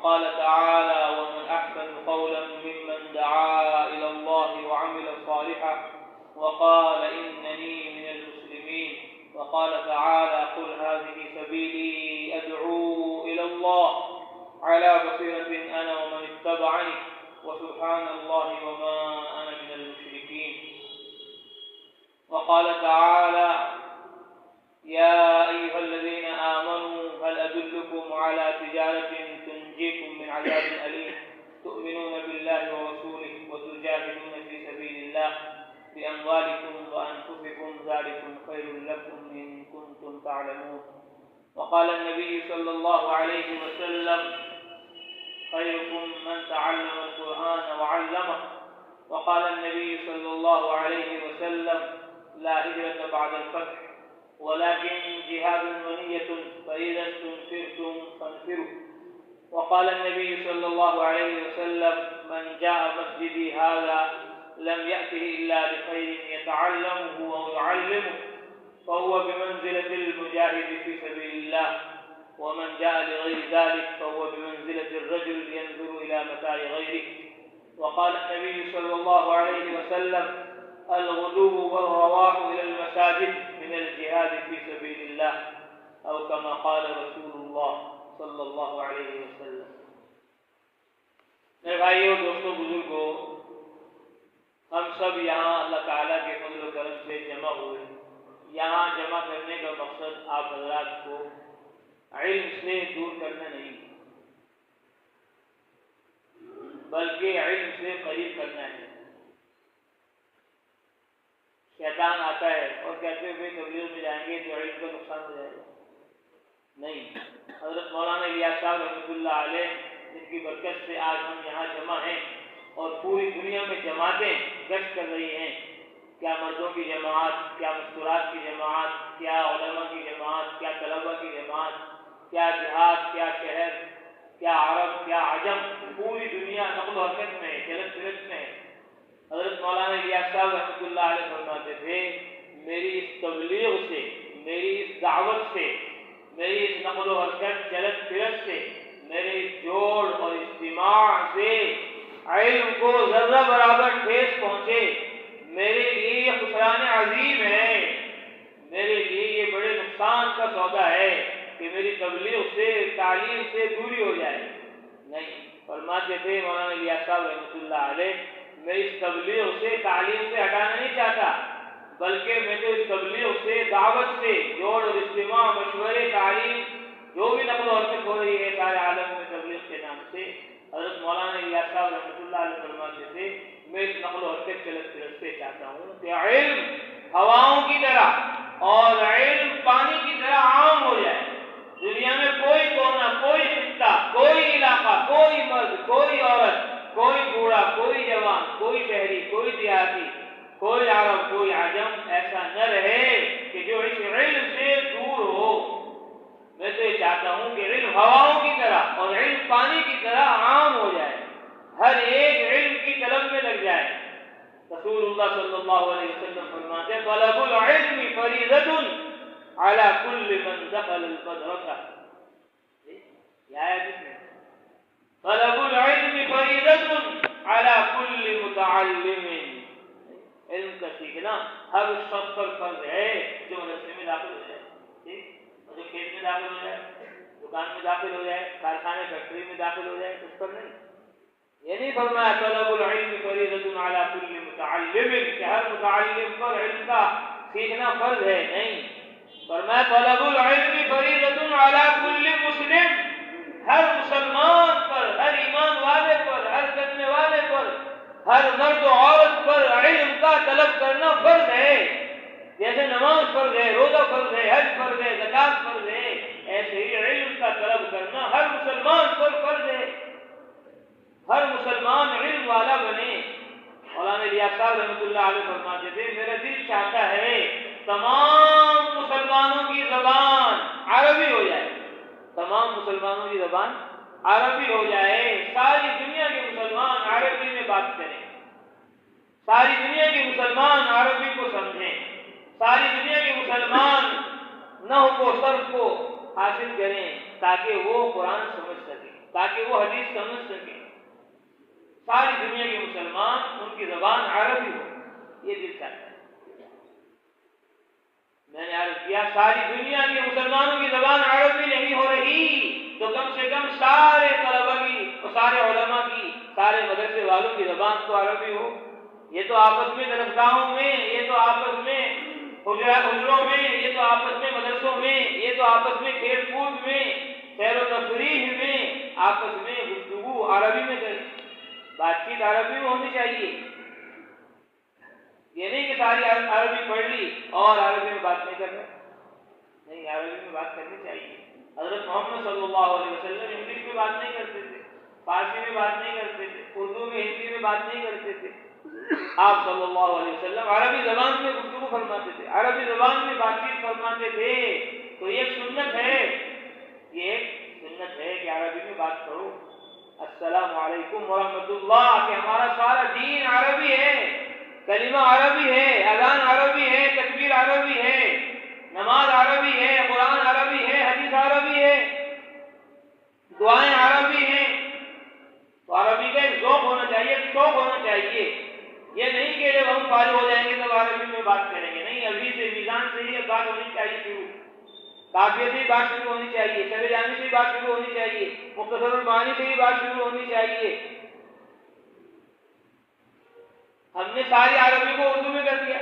وقال تعالى ومن أحسن قولا ممن دعا إلى الله وعمل صالحا وقال إنني من المسلمين وقال تعالى قل هذه سبيلي أدعو إلى الله على بصيرة أنا ومن اتبعني وسبحان الله وما أنا من المشركين وقال تعالى يا أيها الذين آمنوا هل أدلكم على تجارة تنجيكم من عذاب أليم تؤمنون بالله ورسوله وتجاهدون في سبيل الله بأموالكم وأنفسكم ذلكم خير لكم إن كنتم تعلمون وقال النبي صلى الله عليه وسلم خيركم من تعلم القرآن وعلمه وقال النبي صلى الله عليه وسلم لا هجرة بعد الفتح ولكن جهاد ونية فإذا استنفرتم فانفروا وقال النبي صلى الله عليه وسلم من جاء مسجدي هذا لم يأته إلا بخير يتعلمه أو يعلمه فهو بمنزلة المجاهد في سبيل الله ومن جاء لغير ذلك فهو بمنزلة الرجل ينظر إلى متاع غيره وقال النبي صلى الله عليه وسلم الغدو والرواح إلى المساجد من الجهاد في سبيل الله أو كما قال رسول الله صلی اللہ علیہ وسلم۔ میرے بھائیوں دوستوں بزرگوں، ہم سب یہاں اللہ تعالیٰ کے فضل و کرم سے جمع ہوئے۔ یہاں جمع کرنے کا مقصد آپ حضرات کو علم سے دور کرنا نہیں بلکہ علم سے قریب کرنا ہے۔ شیطان آتا ہے اور کہتے ہوئے تبلیغ میں جائیں گے تو علم کا نقصان ہو جائے گا، نہیں۔ حضرت مولانا الیاس صاحب رحمۃ اللہ علیہ جن کی برکت سے آج ہم یہاں جمع ہیں اور پوری دنیا میں جماعتیں گشت کر رہی ہیں، کیا مردوں کی جماعت، کیا مستورات کی جماعت، کیا علماء کی جماعت، کیا طلباء کی جماعت، کیا دیہات، کیا شہر، کیا عرب، کیا عجم، پوری دنیا نقل و حرکت میں چلت پھرت میں۔ حضرت مولانا الیاس صاحب رحمۃ اللہ علیہ فرماتے تھے میری اس تبلیغ سے، میری اس دعوت سے، میری اس نقل و حرکت چلت پھرت سے، میرے اس جوڑ اور اجتماع سے علم کو ذرہ برابر ٹھیس پہنچے، میرے لیے یہ خسران عظیم ہے، میرے لیے یہ بڑے نقصان کا سودا ہے کہ میری تبلیغ سے، تعلیم سے دوری ہو جائے۔ نہیں، فرماتے تھے مولانا الیاس صاحب رحمۃ اللہ علیہ میں اس تبلیغ سے، تعلیم سے ہٹانا نہیں چاہتا، بلکہ میں تو اس تبلیغ سے، دعوت سے، جوڑ اور اجتماع، مشورے، تعلیم، جو بھی نقل و حرکت ہو رہی ہے سارے عالم میں تبلیغ کے نام سے، حضرت مولانا الیاس صاحب رحمۃ اللہ علیہ فرماتے تھے میں اس نقل و حرکت چلت پھرت سے چاہتا ہوں کہ علم ہواؤں کی طرح اور علم پانی کی طرح عام ہو جائے۔ دنیا میں کوئی کونا، کوئی خطہ، کوئی علاقہ، کوئی مرد، کوئی عورت، کوئی بوڑھا، کوئی جوان، کوئی شہری، کوئی دیہاتی، کوئی عرب، کوئی عجم ایسا نہ رہے کہ جو اس علم سے دور ہو۔ میں تو یہ چاہتا ہوں کہ علم ہواؤں کی طرح اور علم پانی کی طرح عام ہو جائے، ہر ایک علم کی طلب میں لگ جائے۔ رسول اللہ صلی اللہ علیہ وسلم فرماتے ہیں طلب العلم فریضۃ علی کل من دخل المدرسہ۔ یہ آیا جس میں طلب العلم فریضۃ علی کل متعلم، علم کا سیکھنا ہر اس شخص پر فرض ہے جو مدرسے میں داخل ہو جائے، جو کھیت میں داخل ہو جائے، دکان میں داخل ہو جائے، کارخانے فیکٹری میں داخل ہو جائے، اس پر نہیں۔ یہ نہیں فرمایا طلب العلم فریضۃ علی کل متعلم کہ ہر متعلم پر علم کا سیکھنا فرض ہے، نہیں۔ فرمایا طلب العلم فریضۃ علی کل مسلم، ہر مسلمان پر، ہر ایمان والے پر، ہر کرنے والے پر، ہر مرد و عورت پر علم کا طلب کرنا فرض ہے۔ جیسے نماز فرض ہے، روزہ فرض ہے، حج فرض ہے، زکوٰۃ فرض ہے، ایسے ہی علم کا طلب کرنا ہر مسلمان پر فرض ہے۔ ہر مسلمان علم والا بنے۔ مولانا الیاس صاحب رحمۃ اللہ علیہ فرماتے تھے میرا دل چاہتا ہے تمام مسلمانوں کی زبان عربی ہو جائے، تمام مسلمانوں کی زبان عربی ہو جائے، ساری دنیا کے مسلمان عربی میں بات کریں، ساری دنیا کے مسلمان عربی کو سمجھیں، ساری دنیا کے مسلمان نحو کو، صرف کو حاصل کریں تاکہ وہ قرآن سمجھ سکیں۔ تاکہ وہ حدیث سمجھ سکیں. ساری دنیا کے مسلمان ان کی زبان عربی ہو، یہ دل چاہتا ہے. میں نے عرض کیا ساری دنیا کے مسلمانوں کی زبان عربی نہیں ہو رہی تو کم سے کم سارے طلبا کی اور سارے علماء کی، سارے مدرسے والوں کی زبان تو عربی ہو. یہ تو آپس میں درسگاہوں میں، یہ تو آپس میں حجروں میں، یہ تو آپس میں مدرسوں میں، یہ تو آپس میں کھیل کود میں، سیر و تفریح میں، آپس میں گفتگو عربی میں کریں. بات چیت عربی میں ہونی چاہیے. یہ نہیں کہ ساری عربی پڑھ لی اور عربی میں بات نہیں کر رہے. نہیں، عربی میں بات کرنی چاہیے. حضرت محمد صلی اللہ علیہ وسلم انگلش میں بات نہیں کرتے تھے، فارسی میں بات نہیں کرتے تھے، اردو میں ہندی میں بات نہیں کرتے تھے. آپ صلی اللہ علیہ وسلم عربی زبان میں گفتگو فرماتے تھے، عربی زبان میں بات چیت فرماتے تھے. تو یہ ایک سنت ہے، یہ ایک سنت ہے کہ عربی میں بات کرو. السلام علیکم ورحمۃ اللہ، کہ ہمارا سارا دین عربی ہے، کلمہ عربی ہے، اذان عربی ہے، تکبیر عربی ہے، نماز عربی ہے، قرآن عربی ہے، حدیث عربی ہے، دعائیں عربی ہیں. تو عربی کا ایک ذوق ہونا چاہیے، ایک شوق ہونا چاہیے. یہ نہیں کہ جب ہم فارغ ہو جائیں گے تب عربی میں بات کریں گے. نہیں، ابھی سے میزان سے ہی بات ہونی چاہیے شروع، قافیے سے ہی بات شروع ہونی چاہیے، شب جامی سے ہی بات شروع ہونی چاہیے، مختصر المعانی سے ہی بات شروع ہونی چاہیے. ہم نے ساری عربی کو اردو میں کر دیا،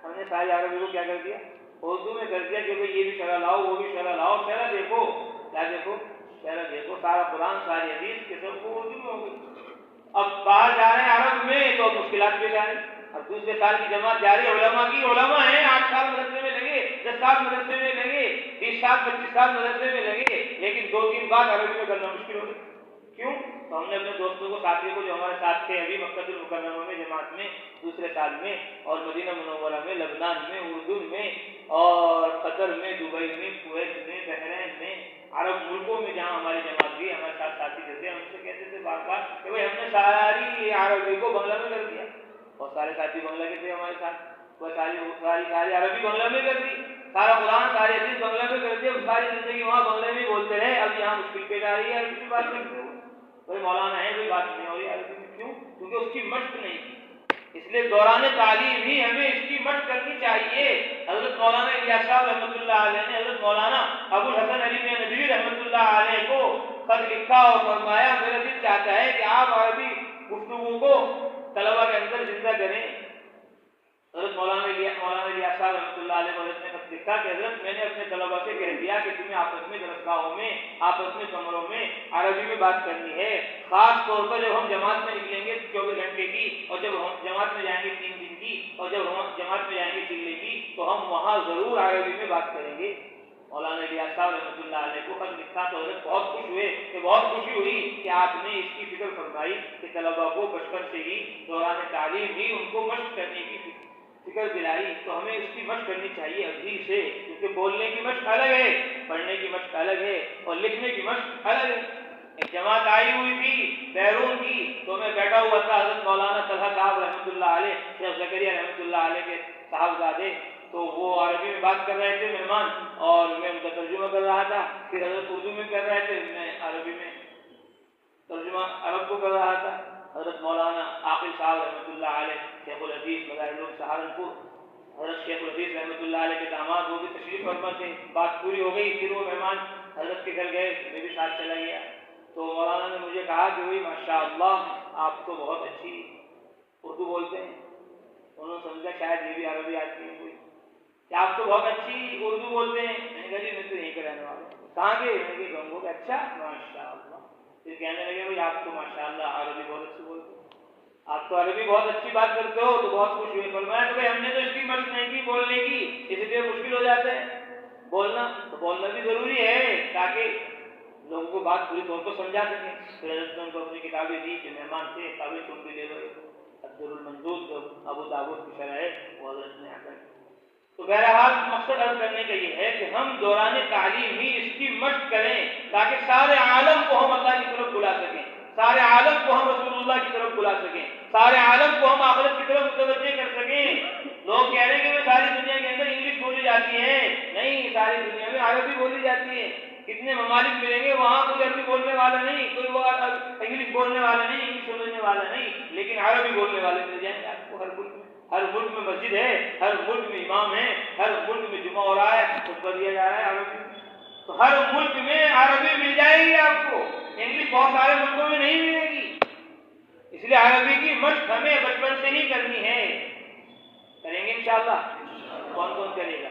ہم نے ساری عربی کو کیا کر دیا؟ اردو میں کر دیا کہ بھئی یہ بھی شرح لاؤ، وہ بھی شرح لاؤ. شرح دیکھو، کیا دیکھو؟ شرح دیکھو. سارا قرآن، ساری حدیث کے سب کو اردو میں ہو گئی. اب باہر جا رہے ہیں عرب میں تو مشکلات پیش آ رہی. اب دوسرے سال کی جماعت جاری، علماء کی، علماء ہیں، 8 سال مدرسے میں لگے، 10 سال مدرسے میں لگے، 20 سال 25 سال مدرسے میں لگے، لیکن 2-3 بات عربی میں کرنا مشکل ہو گئی. کیوں؟ تو ہم نے اپنے دوستوں کو، ساتھیوں کو جو ہمارے ساتھ تھے ابھی مکہ المکرمہ میں جماعت میں دوسرے سال میں، اور مدینہ منورہ میں، لبنان میں، اردن میں، اور قطر میں، دبئی میں، کویت میں، بحرین میں، عرب ملکوں میں جہاں ہماری جماعت گئی، ہمارے ساتھ ساتھی تھے، ہم سے کہتے تھے بار بار کہ بھائی ہم نے ساری عربی کو بنگلہ میں کر دیا. اور سارے ساتھی بنگلہ کے تھے ہمارے ساتھ، وہ ساری عربی بنگلہ میں کر دی، سارا قرآن، ساری حدیث بنگلہ میں کر دیا. ساری زندگی وہاں بنگلہ میں بولتے رہے. اب یہاں مشکل پیش آ رہی ہے عربی میں بات کرتے ہوئے. کوئی مولانا ہے، کوئی بات نہیں ہو رہی عربی میں. کیوں؟ کیونکہ اس کی مشق نہیں کی. اس لیے دوران تعلیم ہی ہمیں اس کی مشق کرنی چاہیے. حضرت مولانا الیاس صاحب رحمۃ اللہ علیہ نے حضرت مولانا ابو الحسن علی میاں ندوی رحمۃ اللہ علیہ کو خط لکھا اور فرمایا میرا دل چاہتا ہے کہ آپ عربی گفتگو کو طلبا کے اندر زندہ کریں. حضرت مولانا الیاس صاحب رحمۃ اللہ علیہ حضرت نے خط لکھا کہ حضرت میں نے اپنے طلبا سے کہہ دیا کہ تمہیں آپس میں درسگاہوں میں، آپس میں کمروں میں عربی میں بات کرنی ہے. خاص طور پر جب ہم جماعت میں نکلیں گے 24 گھنٹے کی، اور جب ہم جماعت میں جائیں گے 3 دن کی، اور جب ہم جماعت میں جائیں گے چلے کی، تو ہم وہاں ضرور عربی میں بات کریں گے. مولانا الیاس صاحب رحمۃ اللہ علیہ کو خط لکھا تو حضرت بہت خوش ہوئے، کہ بہت خوشی ہوئی کہ آپ نے اس کی فکر فرمائی کہ طلبا کو بچپن سے ہی دوران تعلیم ہی ان کو مشق کرنے کی فکر دلائی. تو ہمیں اس کی مشق کرنی چاہیے ابھی سے، کیونکہ بولنے کی مشق الگ ہے، پڑھنے کی مشق الگ ہے، اور لکھنے کی مشق الگ ہے. ایک جماعت آئی ہوئی تھی بیرون کی، تو میں بیٹھا ہوا تھا، حضرت مولانا طلحہ صاحب رحمۃ اللہ علیہ، شیخ زکریا رحمۃ اللہ علیہ کے صاحبزادے، تو وہ عربی میں بات کر رہے تھے مہمان، اور میں ان کا ترجمہ کر رہا تھا. پھر حضرت اردو میں کر رہے تھے، میں عربی میں ترجمہ عرب کو کر رہا تھا. حضرت مولانا عاقل صاحب رحمۃ اللہ علیہ، شیخ الحدیث مظاہر العلوم سہارنپور، حضرت شیخ الحدیث رحمۃ اللہ علیہ کے داماد، وہ بھی تشریف فرما تھے. بات پوری ہو گئی، پھر وہ مہمان حضرت کے گھر گئے، میں بھی ساتھ چلا گیا. تو مولانا نے مجھے کہا کہ وہی ماشاء اللہ آپ تو بہت اچھی اردو بولتے ہیں. انہوں نے سمجھا شاید یہ بھی عربی آتی ہے کوئی، کہ آپ تو بہت اچھی اردو بولتے ہیں. میں نے کہا جی میں تو یہیں کا رہنے والا ہوں. کہاں کے؟ میں نے کہا گنگو کا. اچھا ماشاء اللہ. پھر کہنے لگے بھائی آپ تو ماشاء اللہ عربی بہت اچھی بولتے ہیں، آپ تو عربی بہت اچھی بات کرتے ہو. تو بہت خوش ہوئے. فرمایا کہ ہم نے تو اس کی مشق نہیں کی بولنے کی، اس لیے مشکل ہو جاتا ہے بولنا. تو بولنا بھی ضروری ہے تاکہ لوگوں کو بات پوری طور پر سمجھا سکیں. پھر حضرت نے ان کو اپنی کتابیں دی کہ مہمان سے کتابیں تم بھی لے لو. الدر المنضود جو ابو داؤد کی شرح ہے وہ حضرت نے آ کر. تو بہرحال مقصد عرض کرنے کا یہ ہے کہ ہم دوران تعلیم ہی اس کی مشق کریں تاکہ سارے عالم کو ہم اللہ کی طرف بلا سکیں، سارے عالم کو ہم رسول اللہ کی طرف بلا سکیں، سارے عالم کو ہم آخرت کی طرف متوجہ کر سکیں. لوگ کہہ رہے ہیں کہ میں ساری دنیا کے اندر انگلش بولی جاتی ہے. نہیں، ساری دنیا میں عربی بولی جاتی ہے. کتنے ممالک ملیں گے وہاں کوئی عربی بولنے والا والا نہیں، کوئی وہ انگلش بولنے والا نہیں، انگلش سمجھنے والا نہیں، لیکن عربی بولنے والے مل جائیں گے آپ کو ہر ملک میں۔ ہر ملک میں مسجد ہے، ہر ملک میں امام ہے، ہر ملک میں جمعہ ہو رہا ہے، خطبہ دیا جا رہا ہے عربی میں، تو ہر ملک میں عربی مل جائے گی آپ کو، انگلش بہت سارے ملکوں میں نہیں ملے گی۔ اس لیے عربی کی مشق ہمیں بچپن سے ہی کرنی ہے، کریں گے انشاءاللہ۔ کون کون کرے گا؟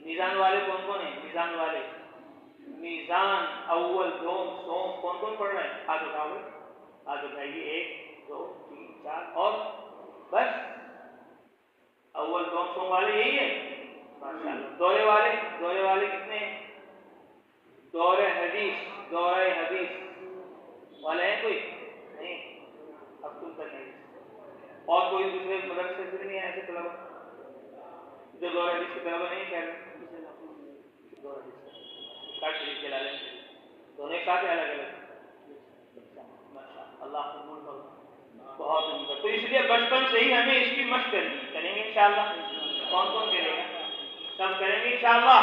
میزان والے کون کون ہیں؟ میزان والے، میزان اول دوم سوم کون کون پڑھ رہے ہیں؟ ہاتھ اٹھاؤ، ہاتھ اٹھائیے، 1 2 3 4 اور بس اول دوم سوم والے یہی ہے، ماشاءاللہ۔ دورے والے کتنے ہیں؟ دورہ حدیث والے ہیں کوئی نہیں؟ اب تم تک نہیں، اور کوئی دوسرے مدرسے سے نہیں ہے ایسے طلبا جو دورہ حدیث کے طلبا نہیں کہہ رہے؟ دورہ حدیث کا شریف کے لالے دونوں ایک ساتھ الگ اللہ قبول کرو، بہت عمدہ۔ تو اس لیے بچپن سے ہی ہمیں اس کی مشق کریں گے انشاءاللہ۔ کون کون کرے گا؟ سب کریں گے انشاءاللہ۔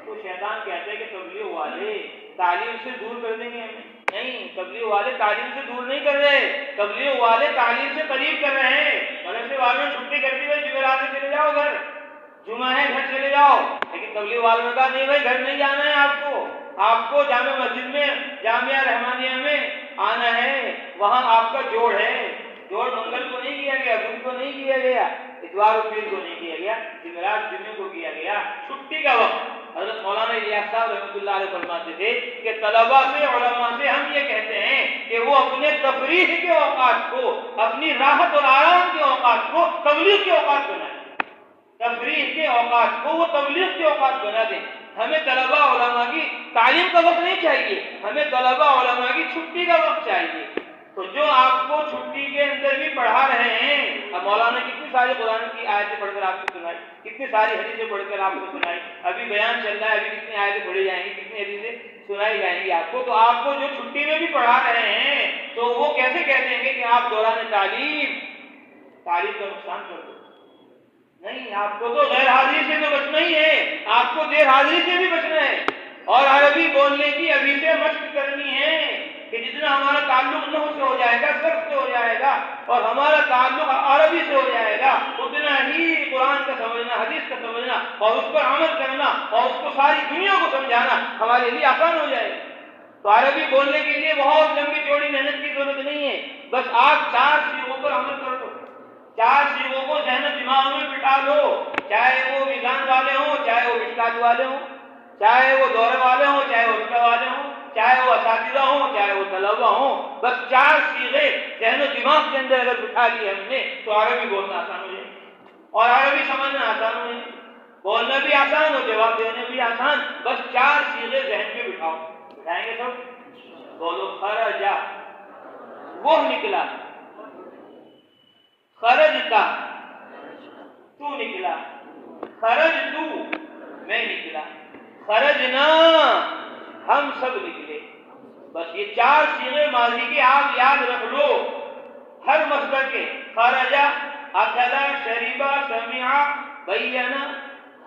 تو شیطان کہتے ہیں کہ تبلیغ والے تعلیم سے دور کر دیں گے ہمیں، نہیں، تبلیغ والے تعلیم سے دور نہیں کر رہے، تبلیغ والے تعلیم سے قریب کر رہے ہیں۔ مدرسے والوں نے چھٹی کر دی بھائی جمعرات میں چلے جاؤ گھر، جمعہ ہے گھر چلے جاؤ، لیکن تبلیغ والوں نے کہا نہیں بھائی گھر نہیں جانا ہے آپ کو جامع مسجد میں، جامعہ رحمانیہ میں آنا ہے، وہاں آپ کا جوڑ ہے، جوڑ منگل کو نہیں کیا گیا، بدھ کو نہیں کیا گیا، اتوار و پیر کو نہیں کیا گیا، جمعرات جمعے کو کیا گیا، چھٹی کا وقت۔ حضرت مولانا الیاس صاحب رحمۃ اللہ علیہ فرماتے تھے کہ طلباء سے، علماء سے ہم یہ کہتے ہیں کہ وہ اپنے تفریح کے اوقات کو، اپنی راحت اور آرام کے اوقات کو تبلیغ کے اوقات بنائیں، تفریح کے اوقات کو وہ تبلیغ کے اوقات بنا دیں۔ ہمیں طلباء علماء کی تعلیم کا وقت نہیں چاہیے، ہمیں طلباء علماء کی چھٹی کا وقت چاہیے۔ تو جو آپ کو چھٹی کے اندر بھی پڑھا رہے ہیں، اب مولانا کتنی ساری قرآن کی آیتیں پڑھ کر آپ کو سنائی، کتنی ساری حدیثیں پڑھ کر آپ کو سنائی، ابھی بیان چل رہا ہے، ابھی کتنی آیتیں پڑھی جائیں گی، کتنی حدیثیں سنائی جائیں گی آپ کو، تو آپ کو جو چھٹی میں بھی پڑھا رہے ہیں تو وہ کیسے کہہ دیں گے کہ آپ دوران تعلیم کا نقصان کر دو؟ نہیں، آپ کو تو غیر حاضری سے تو بچنا ہی ہے، آپ کو دیر حاضری سے بھی بچنا ہے، اور عربی بولنے کی ابھی سے مشق کرنی ہے کہ جتنا ہمارا تعلق نحو سے ہو جائے گا، صرف سے ہو جائے گا، اور ہمارا تعلق عربی سے ہو جائے گا، اتنا ہی قرآن کا سمجھنا، حدیث کا سمجھنا اور اس پر عمل کرنا اور اس کو ساری دنیا کو سمجھانا ہمارے لیے آسان ہو جائے گا۔ تو عربی بولنے کے لیے بہت لمبی چوڑی محنت کی ضرورت نہیں ہے، بس آپ 4 چیزوں پر عمل کر دو، 4 چیزوں کو ذہن و دماغ میں بٹھا لو، چاہے وہ میزان والے ہوں، چاہے وہ مشکات والے ہوں، چاہے وہ دورے والے ہوں، چاہے وہ عرصہ والے ہوں، چاہے وہ اساتذہ ہوں، چاہے وہ طلبہ ہوں، بس 4 چیزیں ذہن و دماغ کے اندر اگر بٹھا لی ہم نے تو عربی بولنا آسان ہو جائے اور عربی سمجھنا آسان ہو جائے، بولنا بھی آسان اور جواب دینے بھی آسان، بس 4 چیزیں ذہن میں بٹھاؤ۔ بٹھائیں گے سب؟ بولو خرجا، وہ نکلا، خرجتا تو نکلا، خرج تو میں نکلا، خرجنا ہم سب نکلے۔ بس یہ 4 صیغے ماضی کے آپ یاد رکھ لو، ہر مصدر کے، خرجا، اکلا، شریبا، سمعا، بینا،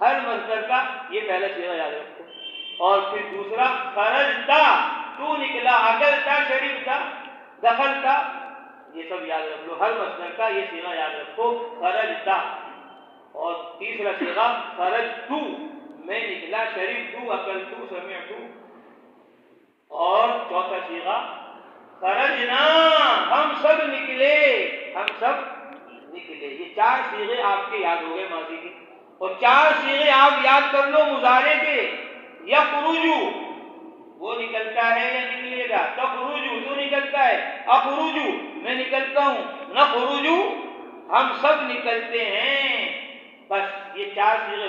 ہر مصدر کا یہ پہلا صیغہ یاد رکھو، اور پھر دوسرا خرجتا تو نکلا، اکلتا، شریبتا، دخلتا، یہ سب یاد رکھ لو، ہر مصدر کا یہ صیغہ یاد رکھو، خرجتا، اور تیسرا صیغہ خرجتو، میں نکلا، شریبتو، اکلتو، سمعتو، اور چوتھا صیغہ خرجنا، ہم سب نکلے، ہم سب نکلے۔ یہ 4 صیغے آپ کے یاد ہو گئے ماضی کے، اور 4 صیغے آپ یاد کر لو مضارع کے، یخرجو وہ نکلتا ہے یا نکلے گا، تخرجو تو نکلتا ہے، اخرجو میں نکلتا ہوں، نخرجو ہم سب نکلتے ہیں، بس یہ 4 صیغے